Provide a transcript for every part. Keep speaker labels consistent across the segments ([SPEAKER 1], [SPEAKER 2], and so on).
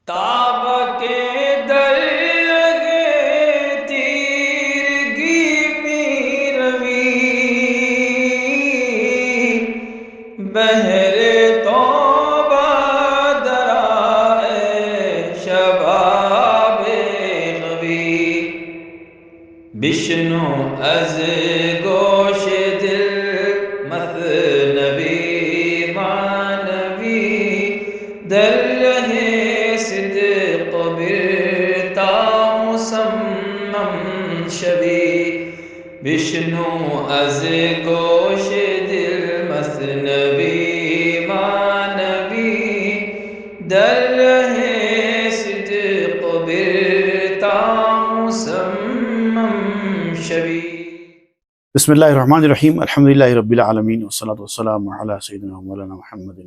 [SPEAKER 1] تاب کے درگے تیرگی میں روی بہر توبہ درائے شباب غوی بشنو از گوش دل مثنوی مانوی در رہے صدق برتا مسمم شوی بشنو از گوش دل مثنوی مانوی در رہے صدق برتا مسمم شوی۔
[SPEAKER 2] بسم اللہ الرحمن الرحیم، الحمدللہ رب العالمین والصلاة والسلام علی سیدنا مولانا محمد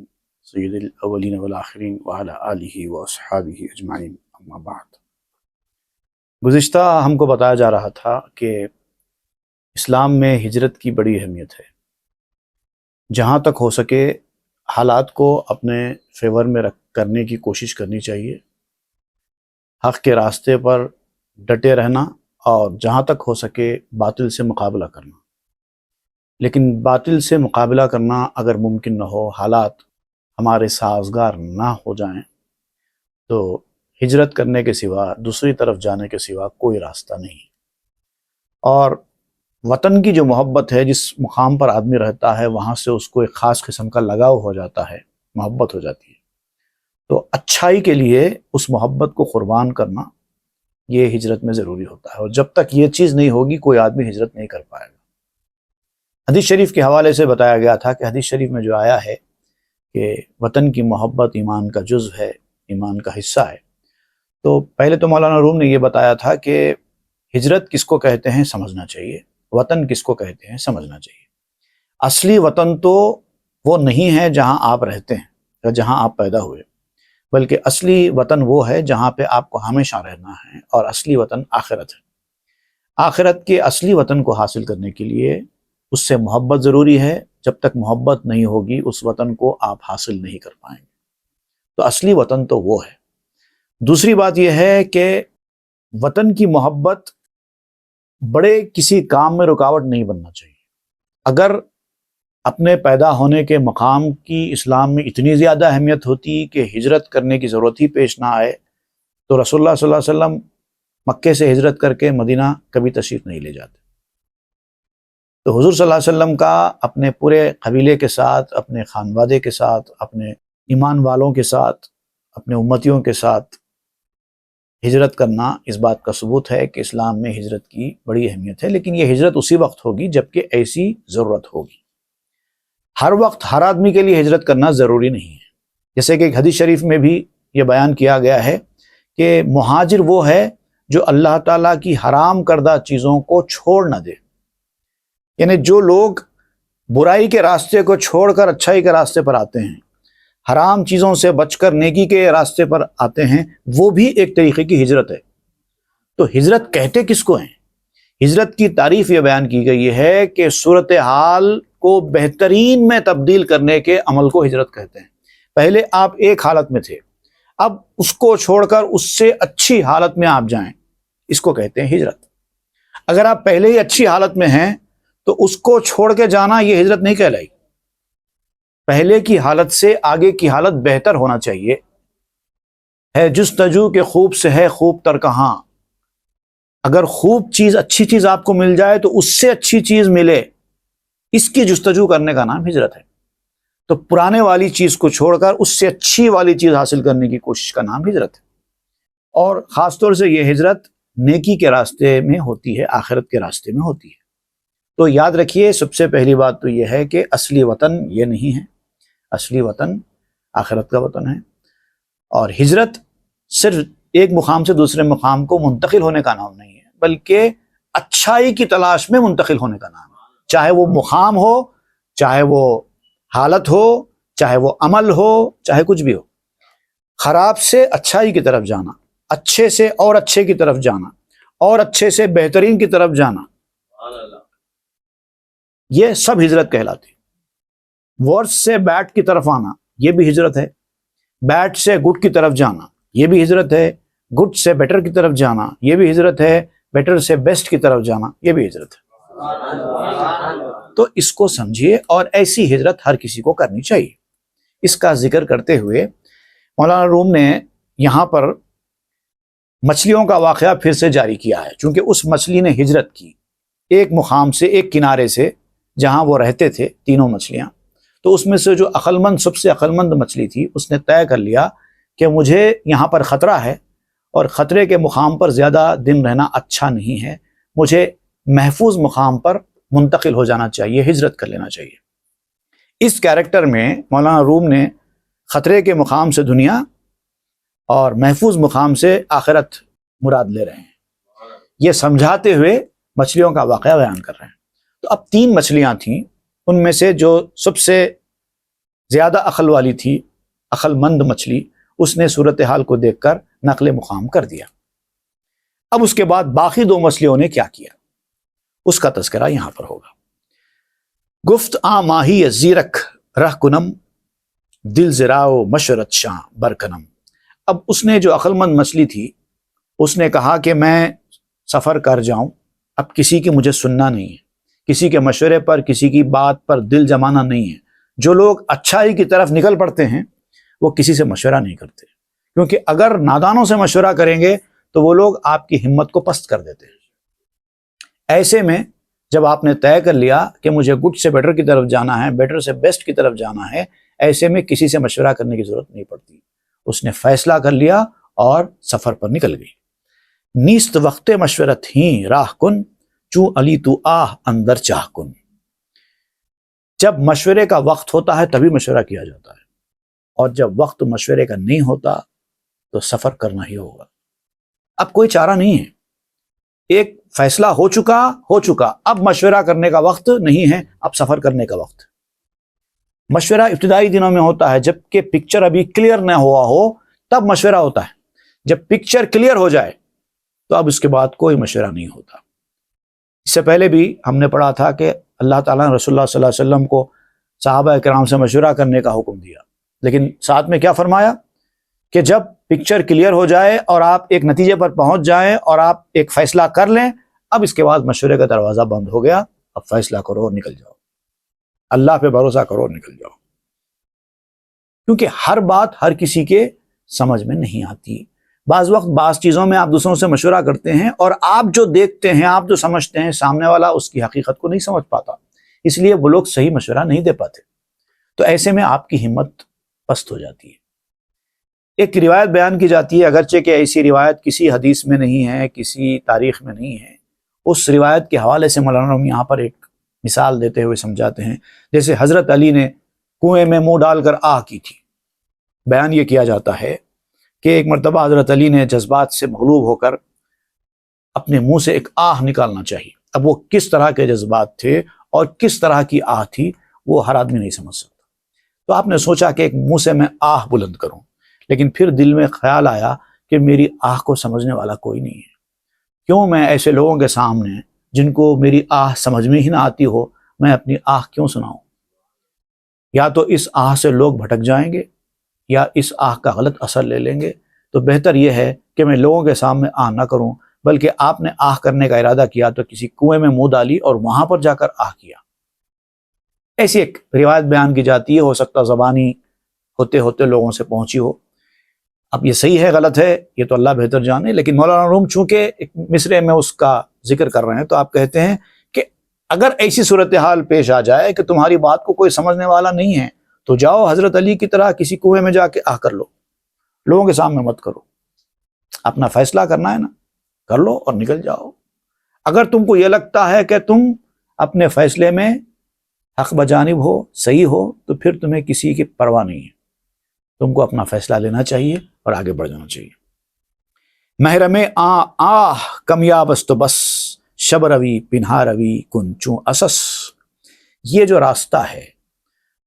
[SPEAKER 2] سید الاولین والآخرین وعلی آلہ واصحابہ اجمعین، اما بعد۔ گزشتہ ہم کو بتایا جا رہا تھا کہ اسلام میں ہجرت کی بڑی اہمیت ہے۔ جہاں تک ہو سکے حالات کو اپنے فیور میں کرنے کی کوشش کرنی چاہیے، حق کے راستے پر ڈٹے رہنا، اور جہاں تک ہو سکے باطل سے مقابلہ کرنا۔ لیکن باطل سے مقابلہ کرنا اگر ممکن نہ ہو، حالات ہمارے سازگار نہ ہو جائیں، تو ہجرت کرنے کے سوا، دوسری طرف جانے کے سوا کوئی راستہ نہیں۔ اور وطن کی جو محبت ہے، جس مقام پر آدمی رہتا ہے، وہاں سے اس کو ایک خاص قسم کا لگاؤ ہو جاتا ہے، محبت ہو جاتی ہے۔ تو اچھائی کے لیے اس محبت کو قربان کرنا یہ ہجرت میں ضروری ہوتا ہے، اور جب تک یہ چیز نہیں ہوگی کوئی آدمی ہجرت نہیں کر پائے گا۔ حدیث شریف کے حوالے سے بتایا گیا تھا کہ حدیث شریف میں جو آیا ہے کہ وطن کی محبت ایمان کا جزو ہے، ایمان کا حصہ ہے۔ تو پہلے تو مولانا روم نے یہ بتایا تھا کہ ہجرت کس کو کہتے ہیں سمجھنا چاہیے، وطن کس کو کہتے ہیں سمجھنا چاہیے۔ اصلی وطن تو وہ نہیں ہے جہاں آپ رہتے ہیں یا جہاں آپ پیدا ہوئے، بلکہ اصلی وطن وہ ہے جہاں پہ آپ کو ہمیشہ رہنا ہے، اور اصلی وطن آخرت ہے۔ آخرت کے اصلی وطن کو حاصل کرنے کے لیے اس سے محبت ضروری ہے۔ جب تک محبت نہیں ہوگی اس وطن کو آپ حاصل نہیں کر پائیں گے۔ تو اصلی وطن تو وہ ہے۔ دوسری بات یہ ہے کہ وطن کی محبت بڑے کسی کام میں رکاوٹ نہیں بننا چاہیے۔ اگر اپنے پیدا ہونے کے مقام کی اسلام میں اتنی زیادہ اہمیت ہوتی کہ ہجرت کرنے کی ضرورت ہی پیش نہ آئے، تو رسول اللہ صلی اللہ علیہ وسلم مکے سے ہجرت کر کے مدینہ کبھی تشریف نہیں لے جاتے۔ تو حضور صلی اللہ علیہ وسلم کا اپنے پورے قبیلے کے ساتھ، اپنے خانوادے کے ساتھ، اپنے ایمان والوں کے ساتھ، اپنے امتیوں کے ساتھ ہجرت کرنا اس بات کا ثبوت ہے کہ اسلام میں ہجرت کی بڑی اہمیت ہے۔ لیکن یہ ہجرت اسی وقت ہوگی جبکہ ایسی ضرورت ہوگی۔ ہر وقت ہر آدمی کے لیے ہجرت کرنا ضروری نہیں ہے۔ جیسے کہ ایک حدیث شریف میں بھی یہ بیان کیا گیا ہے کہ مہاجر وہ ہے جو اللہ تعالیٰ کی حرام کردہ چیزوں کو چھوڑ نہ دے۔ یعنی جو لوگ برائی کے راستے کو چھوڑ کر اچھائی کے راستے پر آتے ہیں، حرام چیزوں سے بچ کر نیکی کے راستے پر آتے ہیں، وہ بھی ایک طریقے کی ہجرت ہے۔ تو ہجرت کہتے کس کو ہیں؟ ہجرت کی تعریف یہ بیان کی گئی ہے کہ صورتحال کو بہترین میں تبدیل کرنے کے عمل کو ہجرت کہتے ہیں۔ پہلے آپ ایک حالت میں تھے، اب اس کو چھوڑ کر اس سے اچھی حالت میں آپ جائیں، اس کو کہتے ہیں ہجرت۔ اگر آپ پہلے ہی اچھی حالت میں ہیں تو اس کو چھوڑ کے جانا یہ ہجرت نہیں کہلائی۔ پہلے کی حالت سے آگے کی حالت بہتر ہونا چاہیے۔ ہے جستجو کے خوب سے ہے خوب تر کہاں، اگر خوب چیز، اچھی چیز آپ کو مل جائے تو اس سے اچھی چیز ملے، اس کی جستجو کرنے کا نام ہجرت ہے۔ تو پرانے والی چیز کو چھوڑ کر اس سے اچھی والی چیز حاصل کرنے کی کوشش کا نام ہجرت ہے۔ اور خاص طور سے یہ ہجرت نیکی کے راستے میں ہوتی ہے، آخرت کے راستے میں ہوتی ہے۔ تو یاد رکھیے، سب سے پہلی بات تو یہ ہے کہ اصلی وطن یہ نہیں ہے، اصلی وطن آخرت کا وطن ہے۔ اور ہجرت صرف ایک مقام سے دوسرے مقام کو منتقل ہونے کا نام نہیں ہے، بلکہ اچھائی کی تلاش میں منتقل ہونے کا نام ہے۔ چاہے وہ مقام ہو، چاہے وہ حالت ہو، چاہے وہ عمل ہو، چاہے کچھ بھی ہو۔ خراب سے اچھائی کی طرف جانا، اچھے سے اور اچھے کی طرف جانا، اور اچھے سے بہترین کی طرف جانا، یہ سب ہجرت کہلاتی۔ ورس سے بیٹ کی طرف آنا یہ بھی ہجرت ہے، بیٹ سے گڈ کی طرف جانا یہ بھی ہجرت ہے، گڈ سے بیٹر کی طرف جانا یہ بھی ہجرت ہے، بیٹر سے بیسٹ کی طرف جانا یہ بھی ہجرت ہے۔ تو اس کو سمجھیے، اور ایسی ہجرت ہر کسی کو کرنی چاہیے۔ اس کا ذکر کرتے ہوئے مولانا روم نے یہاں پر مچھلیوں کا واقعہ پھر سے جاری کیا ہے، چونکہ اس مچھلی نے ہجرت کی ایک مقام سے، ایک کنارے سے جہاں وہ رہتے تھے تینوں مچھلیاں، تو اس میں سے جو عقلمند، سب سے عقلمند مچھلی تھی، اس نے طے کر لیا کہ مجھے یہاں پر خطرہ ہے اور خطرے کے مقام پر زیادہ دن رہنا اچھا نہیں ہے، مجھے محفوظ مقام پر منتقل ہو جانا چاہیے، ہجرت کر لینا چاہیے۔ اس کیریکٹر میں مولانا روم نے خطرے کے مقام سے دنیا اور محفوظ مقام سے آخرت مراد لے رہے ہیں، یہ سمجھاتے ہوئے مچھلیوں کا واقعہ بیان کر رہے ہیں۔ تو اب 3 مچھلیاں تھیں، ان میں سے جو سب سے زیادہ عقل والی تھی، عقل مند مچھلی، اس نے صورتحال کو دیکھ کر نقل مقام کر دیا۔ اب اس کے بعد باقی 2 مچھلیوں نے کیا کیا، اس کا تذکرہ یہاں پر ہوگا۔ گفت آ ماہی زیرک رہ کنم، دل زراؤ مشورت شاں برکنم۔ اب اس نے جو عقل مند مچھلی تھی، اس نے کہا کہ میں سفر کر جاؤں، اب کسی کی مجھے سننا نہیں ہے، کسی کے مشورے پر، کسی کی بات پر دل جمانا نہیں ہے۔ جو لوگ اچھائی کی طرف نکل پڑتے ہیں وہ کسی سے مشورہ نہیں کرتے، کیونکہ اگر نادانوں سے مشورہ کریں گے تو وہ لوگ آپ کی ہمت کو پست کر دیتے ہیں۔ ایسے میں جب آپ نے طے کر لیا کہ مجھے گڈ سے بیٹر کی طرف جانا ہے، بیٹر سے بیسٹ کی طرف جانا ہے، ایسے میں کسی سے مشورہ کرنے کی ضرورت نہیں پڑتی۔ اس نے فیصلہ کر لیا اور سفر پر نکل گئی۔ نیست وقت مشورت ہی راہ کن، چوں علی تو آہ اندر چاہ کن۔ جب مشورے کا وقت ہوتا ہے تبھی مشورہ کیا جاتا ہے، اور جب وقت مشورے کا نہیں ہوتا تو سفر کرنا ہی ہوگا۔ اب کوئی چارہ نہیں ہے، ایک فیصلہ ہو چکا، اب مشورہ کرنے کا وقت نہیں ہے، اب سفر کرنے کا وقت۔ مشورہ ابتدائی دنوں میں ہوتا ہے، جب کہ پکچر ابھی کلیئر نہ ہوا ہو تب مشورہ ہوتا ہے۔ جب پکچر کلیئر ہو جائے تو اب اس کے بعد کوئی مشورہ نہیں ہوتا۔ اس سے پہلے بھی ہم نے پڑھا تھا کہ اللہ تعالیٰ نے رسول اللہ صلی اللہ علیہ وسلم کو صحابہ کرام سے مشورہ کرنے کا حکم دیا، لیکن ساتھ میں کیا فرمایا کہ جب پکچر کلیئر ہو جائے اور آپ ایک نتیجے پر پہنچ جائیں اور آپ ایک فیصلہ کر لیں، اب اس کے بعد مشورے کا دروازہ بند ہو گیا، اب فیصلہ کرو اور نکل جاؤ، اللہ پہ بھروسہ کرو اور نکل جاؤ۔ کیونکہ ہر بات ہر کسی کے سمجھ میں نہیں آتی۔ بعض وقت بعض چیزوں میں آپ دوسروں سے مشورہ کرتے ہیں اور آپ جو دیکھتے ہیں، آپ جو سمجھتے ہیں، سامنے والا اس کی حقیقت کو نہیں سمجھ پاتا، اس لیے وہ لوگ صحیح مشورہ نہیں دے پاتے، تو ایسے میں آپ کی ہمت پست ہو جاتی ہے۔ ایک روایت بیان کی جاتی ہے، اگرچہ کہ ایسی روایت کسی حدیث میں نہیں ہے، کسی تاریخ میں نہیں ہے، اس روایت کے حوالے سے مولانا یہاں پر ایک مثال دیتے ہوئے سمجھاتے ہیں۔ جیسے حضرت علی نے کنویں میں منہ ڈال کر آہ کی تھی۔ بیان یہ کیا جاتا ہے کہ ایک مرتبہ حضرت علی نے جذبات سے مغلوب ہو کر اپنے منہ سے ایک آہ نکالنا چاہیے۔ اب وہ کس طرح کے جذبات تھے اور کس طرح کی آہ تھی وہ ہر آدمی نہیں سمجھ سکتا۔ تو آپ نے سوچا کہ ایک منہ سے میں آہ بلند کروں، لیکن پھر دل میں خیال آیا کہ میری آہ کو سمجھنے والا کوئی نہیں ہے، کیوں میں ایسے لوگوں کے سامنے جن کو میری آہ سمجھ میں ہی نہ آتی ہو، میں اپنی آہ کیوں سناؤں؟ یا تو اس آہ سے لوگ بھٹک جائیں گے یا اس آہ کا غلط اثر لے لیں گے، تو بہتر یہ ہے کہ میں لوگوں کے سامنے آہ نہ کروں، بلکہ آپ نے آہ کرنے کا ارادہ کیا تو کسی کنویں میں منہ ڈالی اور وہاں پر جا کر آہ کیا۔ ایسی ایک روایت بیان کی جاتی ہے، ہو سکتا زبانی ہوتے ہوتے لوگوں سے پہنچی ہو۔ اب یہ صحیح ہے غلط ہے یہ تو اللہ بہتر جانے، لیکن مولانا روم چونکہ ایک مصرے میں اس کا ذکر کر رہے ہیں تو آپ کہتے ہیں کہ اگر ایسی صورتحال پیش آ جائے کہ تمہاری بات کو کوئی سمجھنے والا نہیں ہے تو جاؤ حضرت علی کی طرح کسی کنویں میں جا کے آہ کر لو، لوگوں کے سامنے مت کرو، اپنا فیصلہ کرنا ہے نا، کر لو اور نکل جاؤ۔ اگر تم کو یہ لگتا ہے کہ تم اپنے فیصلے میں حق بجانب ہو، صحیح ہو، تو پھر تمہیں کسی کی پرواہ نہیں ہے، تم کو اپنا فیصلہ لینا چاہیے اور آگے بڑھ جانا چاہیے۔ محرم آہ کمیاب است بس، شب روی پنہا روی کن چوں اسس۔ یہ جو راستہ ہے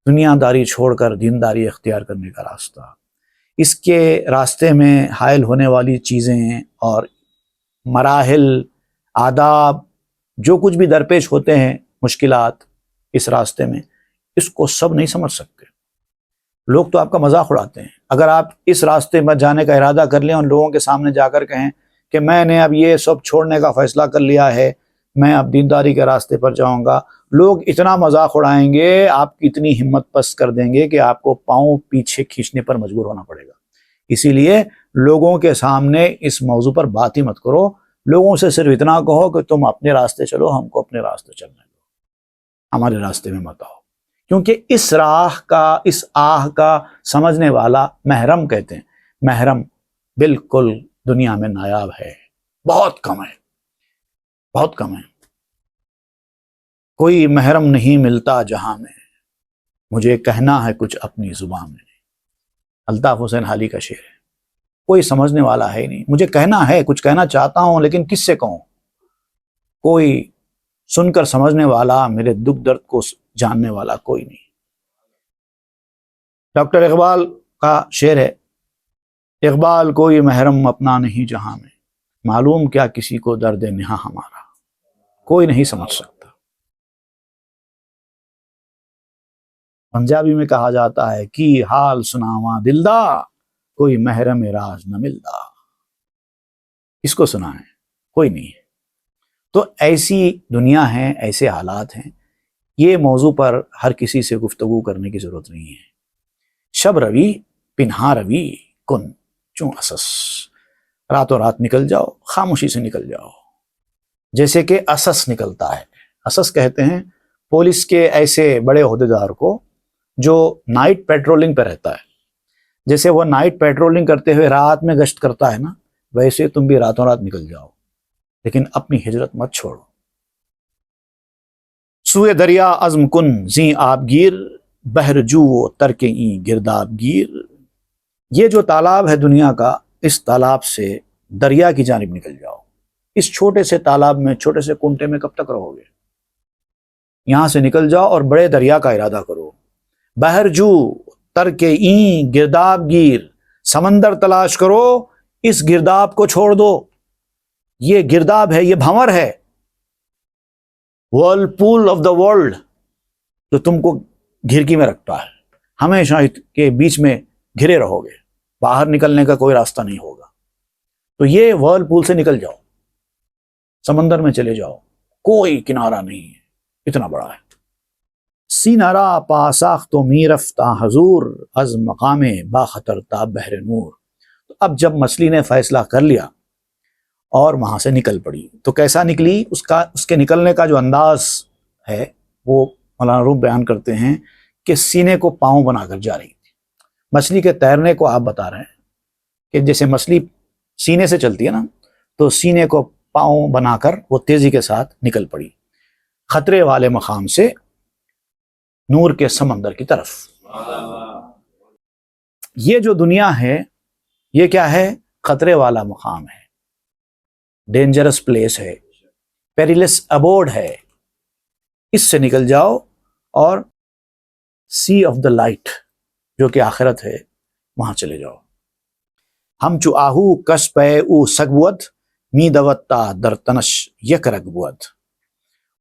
[SPEAKER 2] دنیا داری چھوڑ کر دینداری اختیار کرنے کا راستہ، اس کے راستے میں حائل ہونے والی چیزیں اور مراحل، آداب، جو کچھ بھی درپیش ہوتے ہیں مشکلات اس راستے میں، اس کو سب نہیں سمجھ سکتے۔ لوگ تو آپ کا مذاق اڑاتے ہیں. اگر آپ اس راستے میں جانے کا ارادہ کر لیں اور لوگوں کے سامنے جا کر کہیں کہ میں نے اب یہ سب چھوڑنے کا فیصلہ کر لیا ہے، میں اب دینداری کے راستے پر جاؤں گا، لوگ اتنا مذاق اڑائیں گے، آپ کی اتنی ہمت پست کر دیں گے کہ آپ کو پاؤں پیچھے کھینچنے پر مجبور ہونا پڑے گا. اسی لیے لوگوں کے سامنے اس موضوع پر بات ہی مت کرو. لوگوں سے صرف اتنا کہو کہ تم اپنے راستے چلو، ہم کو اپنے راستے چلنے دو، ہمارے راستے میں مت آؤ. کیونکہ اس راہ کا، اس آہ کا سمجھنے والا محرم کہتے ہیں. محرم بالکل دنیا میں نایاب ہے، بہت کم ہے، بہت کم ہے. کوئی محرم نہیں ملتا جہاں میں، مجھے کہنا ہے کچھ اپنی زبان میں. الطاف حسین حالی کا شعر ہے. کوئی سمجھنے والا ہے ہی نہیں. مجھے کہنا ہے، کچھ کہنا چاہتا ہوں، لیکن کس سے کہوں؟ کوئی سن کر سمجھنے والا، میرے دکھ درد کو جاننے والا کوئی نہیں. ڈاکٹر اقبال کا شعر ہے، اقبال کوئی محرم اپنا نہیں جہاں میں، معلوم کیا کسی کو درد نہا ہمارا، کوئی نہیں سمجھ سکتا. پنجابی میں کہا جاتا ہے کہ حال سناواں دلدا، کوئی محرم راز نہ ملدا. کس کو سنائیں؟ کوئی نہیں. تو ایسی دنیا ہے، ایسے حالات ہیں. یہ موضوع پر ہر کسی سے گفتگو کرنے کی ضرورت نہیں ہے. شب روی پنہا روی کن چوں اسس، راتوں رات نکل جاؤ، خاموشی سے نکل جاؤ، جیسے کہ اسس نکلتا ہے. اسس کہتے ہیں پولیس کے ایسے بڑے عہدیدار کو جو نائٹ پیٹرولنگ پہ رہتا ہے. جیسے وہ نائٹ پیٹرولنگ کرتے ہوئے رات میں گشت کرتا ہے نا، ویسے تم بھی راتوں رات نکل جاؤ، لیکن اپنی ہجرت مت چھوڑو. سوئے دریا عزم کن زیں آب گیر، بحر جو ترک این گرداب گیر. یہ جو تالاب ہے دنیا کا، اس تالاب سے دریا کی جانب نکل جاؤ. اس چھوٹے سے تالاب میں، چھوٹے سے کنٹے میں کب تک رہو گے؟ یہاں سے نکل جاؤ اور بڑے دریا کا ارادہ کرو. بحر جو ترک این گرداب گیر، سمندر تلاش کرو، اس گرداب کو چھوڑ دو. یہ گرداب ہے، یہ بھنور ہے، ورلپول آف دا ورلڈ، جو تم کو گھرکی میں رکھتا ہے. ہمیشہ کے بیچ میں گھرے رہو گے، باہر نکلنے کا کوئی راستہ نہیں ہوگا. تو یہ ورلپول سے نکل جاؤ، سمندر میں چلے جاؤ، کوئی کنارہ نہیں ہے، اتنا بڑا ہے. سینارا پاساخ تو میرفتا حضور، از مقام با خطر تا بحر نور. تو اب جب مچھلی نے فیصلہ کر لیا اور وہاں سے نکل پڑی، تو کیسا نکلی؟ اس کے نکلنے کا جو انداز ہے وہ مولانا روم بیان کرتے ہیں کہ سینے کو پاؤں بنا کر جا رہی تھی. مچھلی کے تیرنے کو آپ بتا رہے ہیں کہ جیسے مچھلی سینے سے چلتی ہے نا، تو سینے کو پاؤں بنا کر وہ تیزی کے ساتھ نکل پڑی خطرے والے مقام سے نور کے سمندر کی طرف. یہ جو دنیا ہے، یہ کیا ہے؟ خطرے والا مقام ہے، ڈینجرس پلیس ہے، پیریلس ابورڈ ہے. اس سے نکل جاؤ اور سی آف دا لائٹ، جو کہ آخرت ہے، وہاں چلے جاؤ. ہم چو آہو کس پے او سگبوت، می دوتا در تنش یک رگبوت.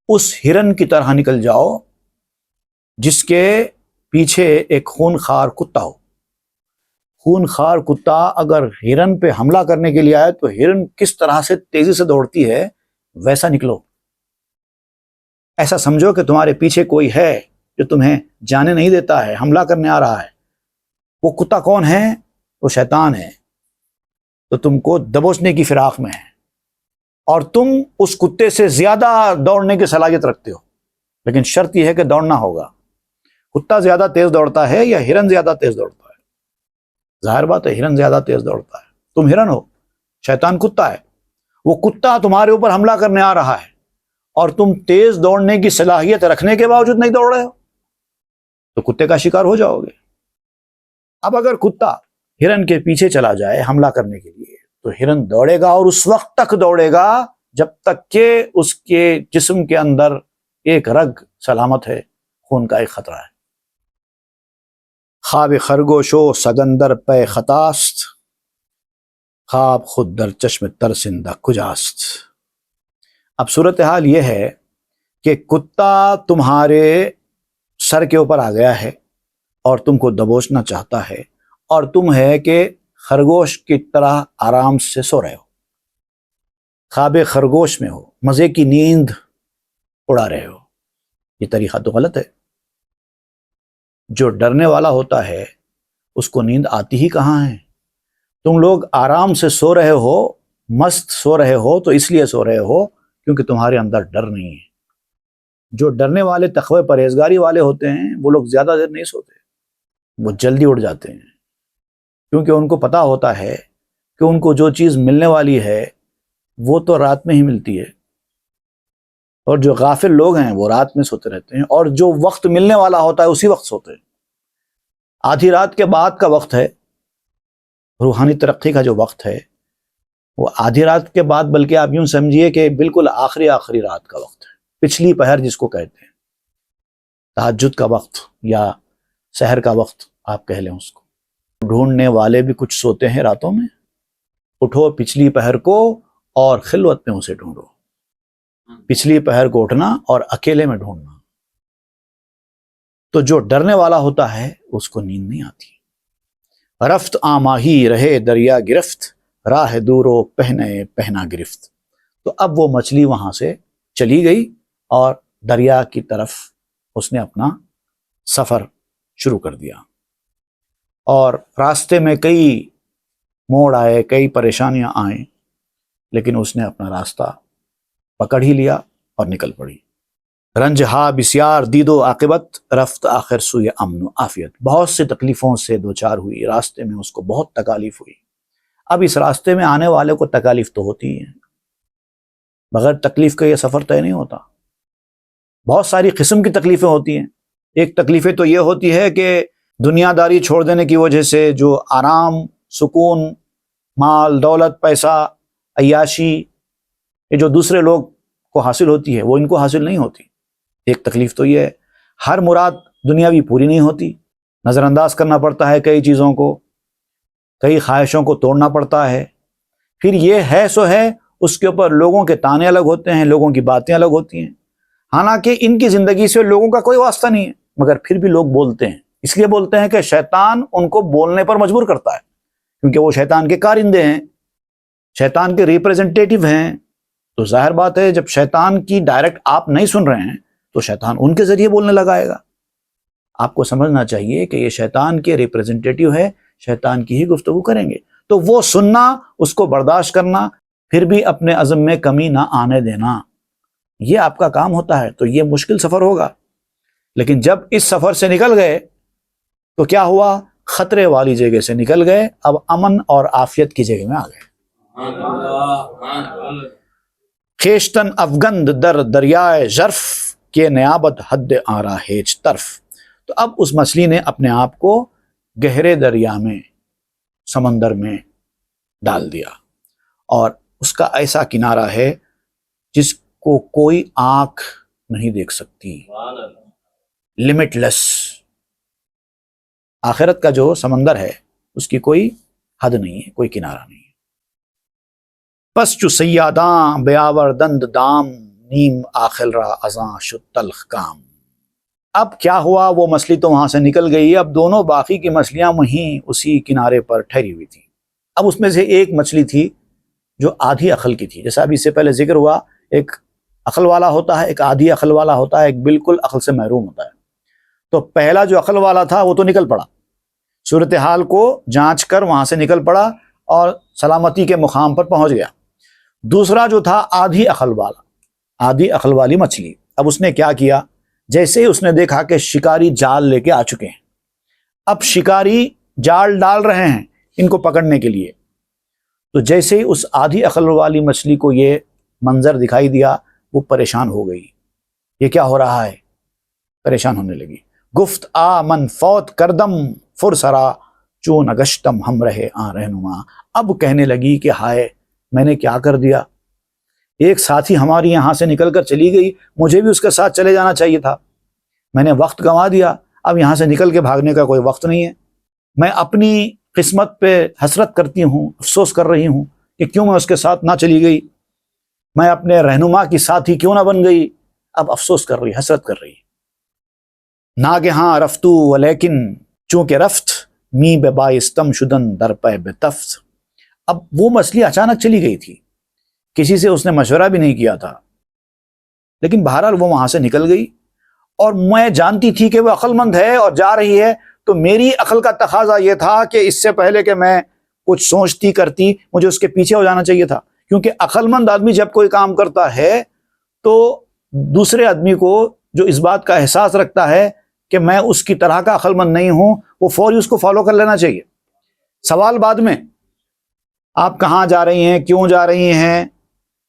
[SPEAKER 2] اس ہرن کی طرح نکل جاؤ جس کے پیچھے ایک خونخوار کتا ہو. خونخوار کتا اگر ہرن پہ حملہ کرنے کے لیے آئے تو ہرن کس طرح سے تیزی سے دوڑتی ہے، ویسا نکلو. ایسا سمجھو کہ تمہارے پیچھے کوئی ہے جو تمہیں جانے نہیں دیتا ہے، حملہ کرنے آ رہا ہے. وہ کتا کون ہے؟ وہ شیطان ہے. تو تم کو دبوچنے کی فراق میں ہے، اور تم اس کتے سے زیادہ دوڑنے کی صلاحیت رکھتے ہو. لیکن شرط یہ ہے کہ دوڑنا ہوگا. کتا زیادہ تیز دوڑتا ہے یا ہرن زیادہ تیز دوڑتا ہے؟ ظاہر بات ہے ہرن زیادہ تیز دوڑتا ہے. تم ہرن ہو، شیطان کتا ہے. وہ کتا تمہارے اوپر حملہ کرنے آ رہا ہے اور تم تیز دوڑنے کی صلاحیت رکھنے کے باوجود نہیں دوڑ رہے ہو، تو کتے کا شکار ہو جاؤ گے. اب اگر کتا ہرن کے پیچھے چلا جائے حملہ کرنے کے لیے، تو ہرن دوڑے گا، اور اس وقت تک دوڑے گا جب تک کہ اس کے جسم کے اندر ایک رگ سلامت ہے، خون کا ایک خطرہ ہے. خواب خرگوشو سگندر پے خطاست، خواب خود در چشم ترسندہ کجاست. اب صورتحال یہ ہے کہ کتا تمہارے سر کے اوپر آ گیا ہے اور تم کو دبوچنا چاہتا ہے، اور تم ہے کہ خرگوش کی طرح آرام سے سو رہے ہو، خواب خرگوش میں ہو، مزے کی نیند اڑا رہے ہو۔ یہ طریقہ تو غلط ہے۔ جو ڈرنے والا ہوتا ہے اس کو نیند آتی ہی کہاں ہے؟ تم لوگ آرام سے سو رہے ہو، مست سو رہے ہو، تو اس لیے سو رہے ہو کیونکہ تمہارے اندر ڈر نہیں ہے۔ جو ڈرنے والے، تقوی پرہیزگاری والے ہوتے ہیں وہ لوگ زیادہ دیر نہیں سوتے، وہ جلدی اٹھ جاتے ہیں، کیونکہ ان کو پتا ہوتا ہے کہ ان کو جو چیز ملنے والی ہے وہ تو رات میں ہی ملتی ہے، اور جو غافل لوگ ہیں وہ رات میں سوتے رہتے ہیں، اور جو وقت ملنے والا ہوتا ہے اسی وقت سوتے ہیں۔ آدھی رات کے بعد کا وقت ہے، روحانی ترقی کا جو وقت ہے وہ آدھی رات کے بعد، بلکہ آپ یوں سمجھیے کہ بالکل آخری رات کا وقت ہے، پچھلی پہر جس کو کہتے ہیں، تہجد کا وقت یا سحر کا وقت آپ کہہ لیں اس کو۔ ڈھونڈنے والے بھی کچھ سوتے ہیں راتوں میں، اٹھو پچھلی پہر کو اور خلوت میں اسے ڈھونڈو۔ پچھلی پہر کو اٹھنا اور اکیلے میں ڈھونڈنا۔ تو جو ڈرنے والا ہوتا ہے اس کو نیند نہیں آتی۔ رفت آماہی رہے دریا گرفت، راہ دورو پہنے پہنا گرفت۔ تو اب وہ مچھلی وہاں سے چلی گئی اور دریا کی طرف اس نے اپنا سفر شروع کر دیا، اور راستے میں کئی موڑ آئے، کئی پریشانیاں آئیں، لیکن اس نے اپنا راستہ پکڑ ہی لیا اور نکل پڑی۔ رنج ہا بسیار دید و عاقبت، رفت آخر سوئے امن و عافیت۔ بہت سے تکلیفوں سے دوچار ہوئی، راستے میں اس کو بہت تکالیف ہوئی۔ اب اس راستے میں آنے والے کو تکالیف تو ہوتی ہی ہے، بغیر تکلیف کا یہ سفر طے نہیں ہوتا۔ بہت ساری قسم کی تکلیفیں ہوتی ہیں۔ ایک تکلیفیں تو یہ ہوتی ہے کہ دنیا داری چھوڑ دینے کی وجہ سے جو آرام، سکون، مال، دولت، پیسہ، عیاشی، یہ جو دوسرے لوگ کو حاصل ہوتی ہے وہ ان کو حاصل نہیں ہوتی۔ ایک تکلیف تو یہ ہے۔ ہر مراد دنیاوی پوری نہیں ہوتی، نظر انداز کرنا پڑتا ہے کئی چیزوں کو، کئی خواہشوں کو توڑنا پڑتا ہے۔ پھر یہ ہے سو ہے، اس کے اوپر لوگوں کے تانے الگ ہوتے ہیں، لوگوں کی باتیں الگ ہوتی ہیں، حالانکہ ان کی زندگی سے لوگوں کا کوئی واسطہ نہیں ہے، مگر پھر بھی لوگ بولتے ہیں۔ اس لیے بولتے ہیں کہ شیطان ان کو بولنے پر مجبور کرتا ہے، کیونکہ وہ شیطان کے کارندے ہیں، شیطان کے ریپریزنٹیٹیو ہیں۔ تو ظاہر بات ہے جب شیطان کی ڈائریکٹ آپ نہیں سن رہے ہیں تو شیطان ان کے ذریعے بولنے لگائے گا۔ آپ کو سمجھنا چاہیے کہ یہ شیطان کے ریپریزنٹیٹیو ہے، شیطان کی ہی گفتگو کریں گے، تو وہ سننا، اس کو برداشت کرنا، پھر بھی اپنے عزم میں کمی نہ آنے دینا، یہ آپ کا کام ہوتا ہے۔ تو یہ مشکل سفر ہوگا، لیکن جب اس سفر سے نکل گئے تو کیا ہوا؟ خطرے والی جگہ سے نکل گئے، اب امن اور عافیت کی جگہ میں آ گئے۔ خیشتن افگند در دریائے ژرف، کے نیابت حد آرا ہیچ طرف۔ تو اب اس مچھلی نے اپنے آپ کو گہرے دریا میں، سمندر میں ڈال دیا، اور اس کا ایسا کنارہ ہے جس کو کوئی آنکھ نہیں دیکھ سکتی، لمٹ لیس۔ آخرت کا جو سمندر ہے اس کی کوئی حد نہیں ہے، کوئی کنارہ نہیں ہے۔ پس چو سیاداں بیاور دند دام، نیم آخل را ازاں شد تلخ کام۔ اب کیا ہوا؟ وہ مچھلی تو وہاں سے نکل گئی، اب دونوں باقی کی مچھلیاں وہیں اسی کنارے پر ٹھہری ہوئی تھیں۔ اب اس میں سے ایک مچھلی تھی جو آدھی عقل کی تھی، جیسا ابھی اس سے پہلے ذکر ہوا، ایک عقل والا ہوتا ہے، ایک آدھی عقل والا ہوتا ہے، ایک بالکل عقل سے محروم ہوتا ہے۔ تو پہلا جو عقل والا تھا وہ تو نکل پڑا، صورتحال کو جانچ کر وہاں سے نکل پڑا اور سلامتی کے مقام پر پہنچ گیا۔ دوسرا جو تھا آدھی عقل والا، آدھی عقل والی مچھلی، اب اس نے کیا کیا؟ جیسے ہی اس نے دیکھا کہ شکاری جال لے کے آ چکے ہیں، اب شکاری جال ڈال رہے ہیں ان کو پکڑنے کے لیے، تو جیسے ہی اس آدھی عقل والی مچھلی کو یہ منظر دکھائی دیا وہ پریشان ہو گئی۔ یہ کیا ہو رہا ہے؟ پریشان ہونے لگی۔ گفت آ من فوت کردم فرسرا، چون اگشتم ہم رہے آ رہنما۔ اب کہنے لگی کہ ہائے میں نے کیا کر دیا، ایک ساتھی ہماری یہاں سے نکل کر چلی گئی، مجھے بھی اس کے ساتھ چلے جانا چاہیے تھا، میں نے وقت گنوا دیا، اب یہاں سے نکل کے بھاگنے کا کوئی وقت نہیں ہے۔ میں اپنی قسمت پہ حسرت کرتی ہوں، افسوس کر رہی ہوں کہ کیوں میں اس کے ساتھ نہ چلی گئی، میں اپنے رہنما کی ساتھی کیوں نہ بن گئی، اب افسوس کر رہی، حسرت کر رہی۔ ناگہاں رفتو ولیکن چونکہ رفت می بے بائستم شدن در پے بے تفت. اب وہ مچھلی اچانک چلی گئی تھی، کسی سے اس نے مشورہ بھی نہیں کیا تھا، لیکن بہرحال وہ وہاں سے نکل گئی، اور میں جانتی تھی کہ وہ عقل مند ہے اور جا رہی ہے، تو میری عقل کا تقاضا یہ تھا کہ اس سے پہلے کہ میں کچھ سوچتی کرتی مجھے اس کے پیچھے ہو جانا چاہیے تھا. کیونکہ عقل مند آدمی جب کوئی کام کرتا ہے تو دوسرے آدمی کو جو اس بات کا احساس رکھتا ہے کہ میں اس کی طرح کا عقل مند نہیں ہوں، وہ فوری اس کو فالو کر لینا چاہیے. سوال بعد میں، آپ کہاں جا رہی ہیں، کیوں جا رہی ہیں،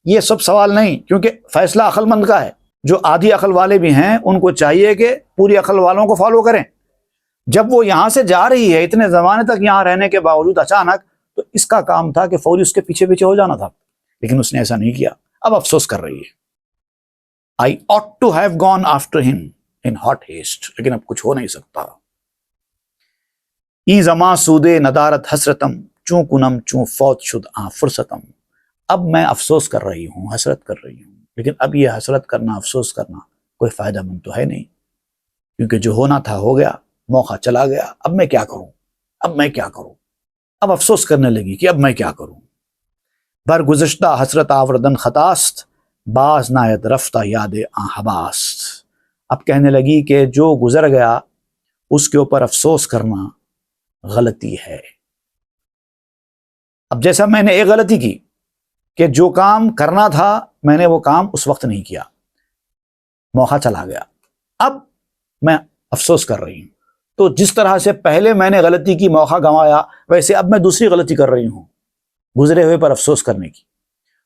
[SPEAKER 2] یہ سب سوال نہیں، کیونکہ فیصلہ عقل مند کا ہے. جو آدھی عقل والے بھی ہیں ان کو چاہیے کہ پوری عقل والوں کو فالو کریں. جب وہ یہاں سے جا رہی ہے اتنے زمانے تک یہاں رہنے کے باوجود اچانک، تو اس کا کام تھا کہ فوری اس کے پیچھے پیچھے ہو جانا تھا، لیکن اس نے ایسا نہیں کیا. اب افسوس کر رہی ہے. I ought to have gone after him in hot haste. لیکن اب کچھ ہو نہیں سکتا. ای زماں سودے ندارت حسرتم چوں کنم چوں فوت شد آں فرصتم. اب میں افسوس کر رہی ہوں، حسرت کر رہی ہوں، لیکن اب یہ حسرت کرنا، افسوس کرنا کوئی فائدہ مند تو ہے نہیں، کیونکہ جو ہونا تھا ہو گیا، موقع چلا گیا. اب میں کیا کروں، اب میں کیا کروں. اب افسوس کرنے لگی کہ اب میں کیا کروں. برگزشتہ حسرت آوردن خطاست باز نایت رفتہ یاد آں حباست. اب کہنے لگی کہ جو گزر گیا اس کے اوپر افسوس کرنا غلطی ہے. اب جیسا میں نے ایک غلطی کی کہ جو کام کرنا تھا میں نے وہ کام اس وقت نہیں کیا، موقع چلا گیا، اب میں افسوس کر رہی ہوں. تو جس طرح سے پہلے میں نے غلطی کی، موقع گنوایا، ویسے اب میں دوسری غلطی کر رہی ہوں، گزرے ہوئے پر افسوس کرنے کی.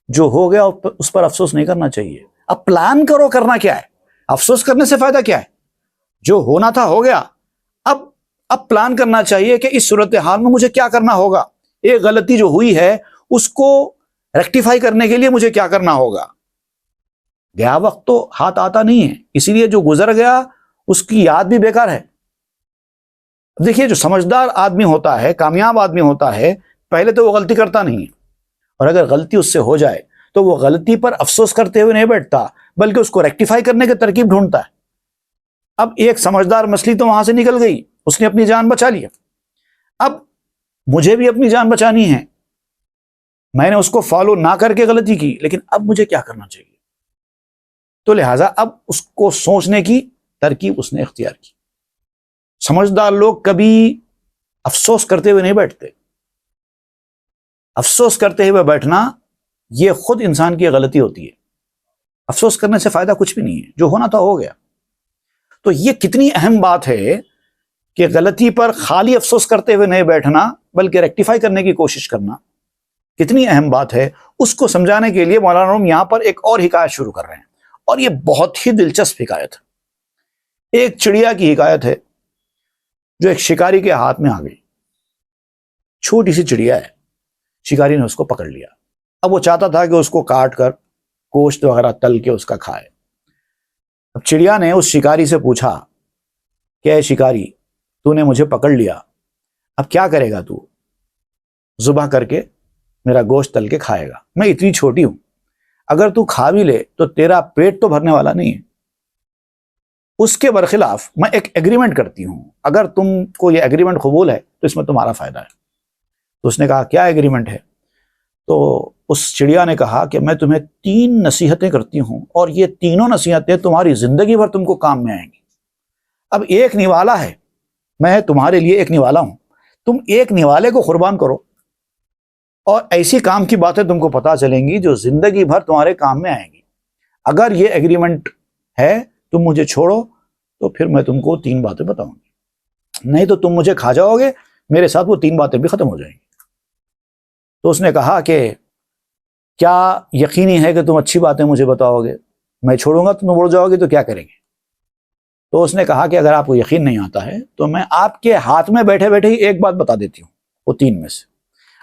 [SPEAKER 2] جو ہو گیا اس پر افسوس نہیں کرنا چاہیے. اب پلان کرو، کرنا کیا ہے، افسوس کرنے سے فائدہ کیا ہے. جو ہونا تھا ہو گیا، اب پلان کرنا چاہیے کہ اس صورتحال میں مجھے کیا کرنا ہوگا. ایک غلطی جو ہوئی ہے اس کو ریکٹیفائی کرنے کے لیے مجھے کیا کرنا ہوگا. گیا وقت تو ہاتھ آتا نہیں ہے، اسی لیے جو گزر گیا اس کی یاد بھی بیکار ہے. دیکھیے، جو سمجھدار آدمی ہوتا ہے، کامیاب آدمی ہوتا ہے، پہلے تو وہ غلطی کرتا نہیں ہے، اور اگر غلطی اس سے ہو جائے تو وہ غلطی پر افسوس کرتے ہوئے نہیں بیٹھتا، بلکہ اس کو ریکٹیفائی کرنے کی ترکیب ڈھونڈتا ہے. اب ایک سمجھدار مچھلی تو وہاں سے نکل گئی، اس نے اپنی جان بچا لیا. اب مجھے بھی اپنی جان بچانی ہے. میں نے اس کو فالو نہ کر کے غلطی کی، لیکن اب مجھے کیا کرنا چاہیے. تو لہٰذا اب اس کو سوچنے کی ترکیب اس نے اختیار کی. سمجھدار لوگ کبھی افسوس کرتے ہوئے نہیں بیٹھتے. افسوس کرتے ہوئے بیٹھنا یہ خود انسان کی غلطی ہوتی ہے. افسوس کرنے سے فائدہ کچھ بھی نہیں ہے، جو ہونا تھا ہو گیا. تو یہ کتنی اہم بات ہے کہ غلطی پر خالی افسوس کرتے ہوئے نہیں بیٹھنا بلکہ ریکٹیفائی کرنے کی کوشش کرنا کتنی اہم بات ہے. اس کو سمجھانے کے لیے مولانا روم یہاں پر ایک اور حکایت شروع کر رہے ہیں، اور یہ بہت ہی دلچسپ حکایت ہے. ایک چڑیا کی حکایت ہے جو ایک شکاری کے ہاتھ میں آ گئی. چھوٹی سی چڑیا ہے، شکاری نے اس کو پکڑ لیا. اب وہ چاہتا تھا کہ اس کو کاٹ کر گوشت وغیرہ تل کے اس کا کھائے. اب چڑیا نے اس شکاری سے پوچھا کہ اے شکاری، تو نے مجھے پکڑ لیا، اب کیا کرے گا؟ تو ذبح کر کے میرا گوشت تل کے کھائے گا. میں اتنی چھوٹی ہوں، اگر تو کھا بھی لے تو تیرا پیٹ تو بھرنے والا نہیں ہے. اس کے برخلاف میں ایک ایگریمنٹ کرتی ہوں، اگر تم کو یہ ایگریمنٹ قبول ہے تو اس میں تمہارا فائدہ ہے. تو اس نے کہا کیا ایگریمنٹ ہے؟ تو اس چڑیا نے کہا کہ میں تمہیں 3 نصیحتیں کرتی ہوں، اور یہ تینوں نصیحتیں تمہاری زندگی بھر تم کو کام میں آئیں گی. اب ایک نوالا ہے، میں تمہارے لیے ایک نوالا ہوں، تم ایک نوالے کو قربان کرو، اور ایسی کام کی باتیں تم کو پتہ چلیں گی جو زندگی بھر تمہارے کام میں آئیں گی. اگر یہ ایگریمنٹ ہے، تم مجھے چھوڑو تو پھر میں تم کو 3 باتیں بتاؤں گی، نہیں تو تم مجھے کھا جاؤ گے، میرے ساتھ وہ 3 باتیں بھی ختم ہو جائیں گی. تو اس نے کہا کہ کیا یقینی ہے کہ تم اچھی باتیں مجھے بتاؤ گے؟ میں چھوڑوں گا تم اڑ جاؤ گے تو کیا کریں گے؟ تو اس نے کہا کہ اگر آپ کو یقین نہیں آتا ہے تو میں آپ کے ہاتھ میں بیٹھے بیٹھے ہی ایک بات بتا دیتی ہوں، وہ 3 میں سے.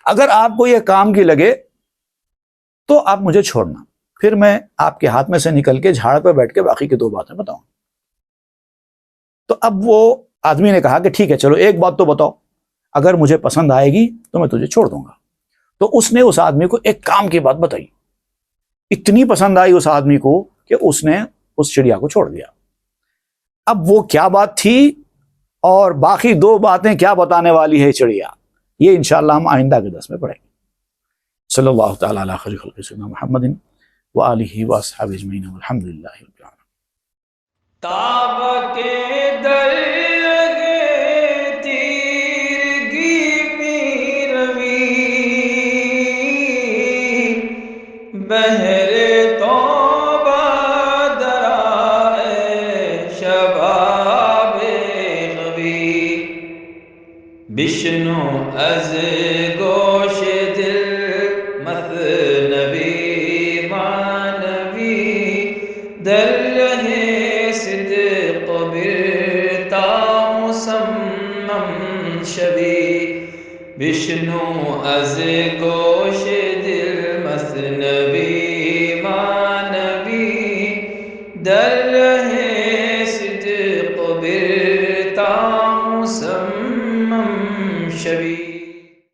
[SPEAKER 2] اگر آپ کو یہ کام کی لگے تو آپ مجھے چھوڑنا، پھر میں آپ کے ہاتھ میں سے نکل کے جھاڑ پہ بیٹھ کے باقی کی 2 باتیں بتاؤں. تو اب وہ آدمی نے کہا کہ ٹھیک ہے، چلو ایک بات تو بتاؤ، اگر مجھے پسند آئے گی تو میں تجھے چھوڑ دوں گا. تو اس نے اس آدمی کو ایک کام کی بات بتائی. اتنی پسند آئی اس آدمی کو کہ اس نے اس چڑیا کو چھوڑ دیا. اب وہ کیا بات تھی اور باقی 2 باتیں کیا بتانے والی ہے چڑیا، یہ انشاءاللہ ہم آئندہ کے درس میں پڑھیں گے۔ صلی اللہ تعالیٰ علی خیر خلق سیدنا محمد وآلہ واصحابہ اجمعین والحمد للہ رب العالمین۔
[SPEAKER 1] تاب کے در لگے تیرگی میں روی، بہر توبہ درائے شباب غوی، بشنو از گوش دل مثنوی معنوی، در رہے صدق برتا مسمم شوی، بشنو از گوش دل مثنوی معنوی، در